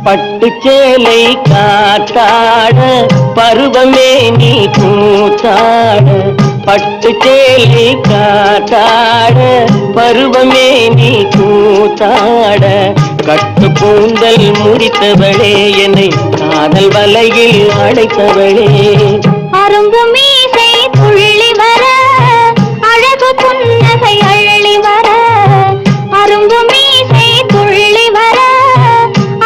பட்டு சேலை காத்தாட பருவமே நீ கூத்தாட, பட்டு சேலை காத்தாட பருவமே நீ கூத்தாட, கட்டு கூந்தல் முடித்தவளே என்னை காதல் வலையில் அழைத்தவளே. அரும்பு மீசை துள்ளி வர அழகு புன்னகை அள்ளி வர, அரும்பு மீசை துள்ளி வர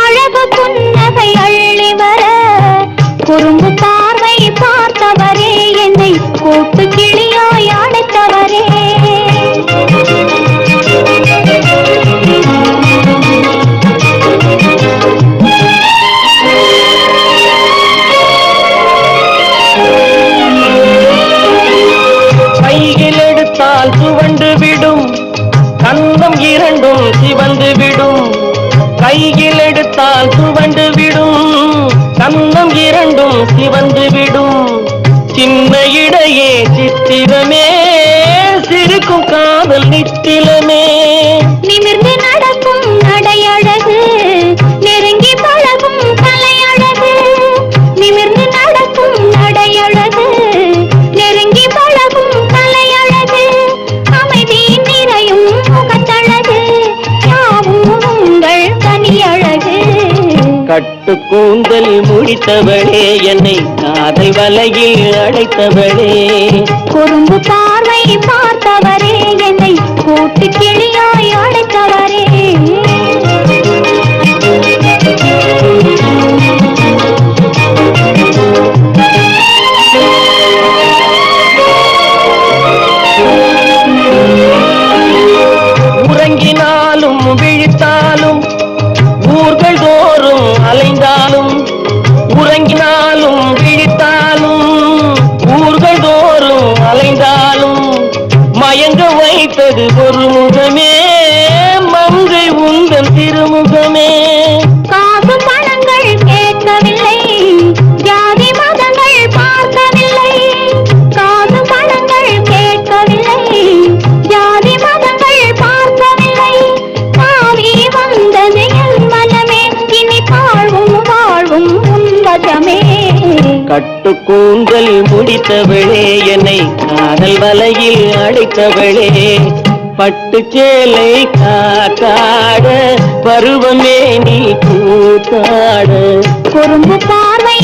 அழகு புன்னகை அள்ளி வர, குறும்பு பார்வை பார்த்தவரே என்னை கூட்டு கிளியாய் அழைத்தவரே. கையில் எடுத்தால் சுவண்டு விடும் கந்தம் இரண்டும் சிவந்து விடும், கையில் எடுத்தால் சுவண்டு விடும் கந்தம் இரண்டும் சிவந்து விடும், சின்ன இடையே சித்திரமே சிரிக்கும் காதல் நித்திலமே. நிமிர்ந்து நடக்கும் நடையழகு நெருங்கி பழகும் கலையழகு, நிமிர்ந்து நடக்கும் நடையழகு நெருங்கி பழகும் கலையழகு, அமைதி நிறையும் முகத்தழகு யாவும் உங்கள் கனியழகு. கட்டு கூந்தல் முடித்தவளே என்னை காதல் வலையில் அழைத்தவளே. குறும்பு பார்வை பார்த்தவரே என்னை கூட்டு கிளியாய் அழைத்தவரே. உறங்கினாலும் விழித்தாலும் ஊர்கள் தோறும் அலைந்தாலும், உறங்கினாலும் விழித்தாலும் ஊர்கள் தோறும் அலைந்தாலும், மயங்க வைத்தது ஒரு முகமே மங்கை உந்தன் திருமுகமே. காசு பணங்கள் கேட்கவில்லை ஜாதி மதங்கள் பார்க்கவில்லை, காசு பணங்கள் கேட்கவில்லை ஜாதி மதங்கள் பார்க்கவில்லை, காவி வந்தது என் மனமே இனி வாழ்வும் வாழ்வும் உன்வசமே. கட்டு கூந்தல் முடித்தவளே என்னை காதல் வலையில் அழைத்தவளே, பட்டு சேலை காத்தாட பருவமே நீ கூத்தாட, குறும்பு பார்வை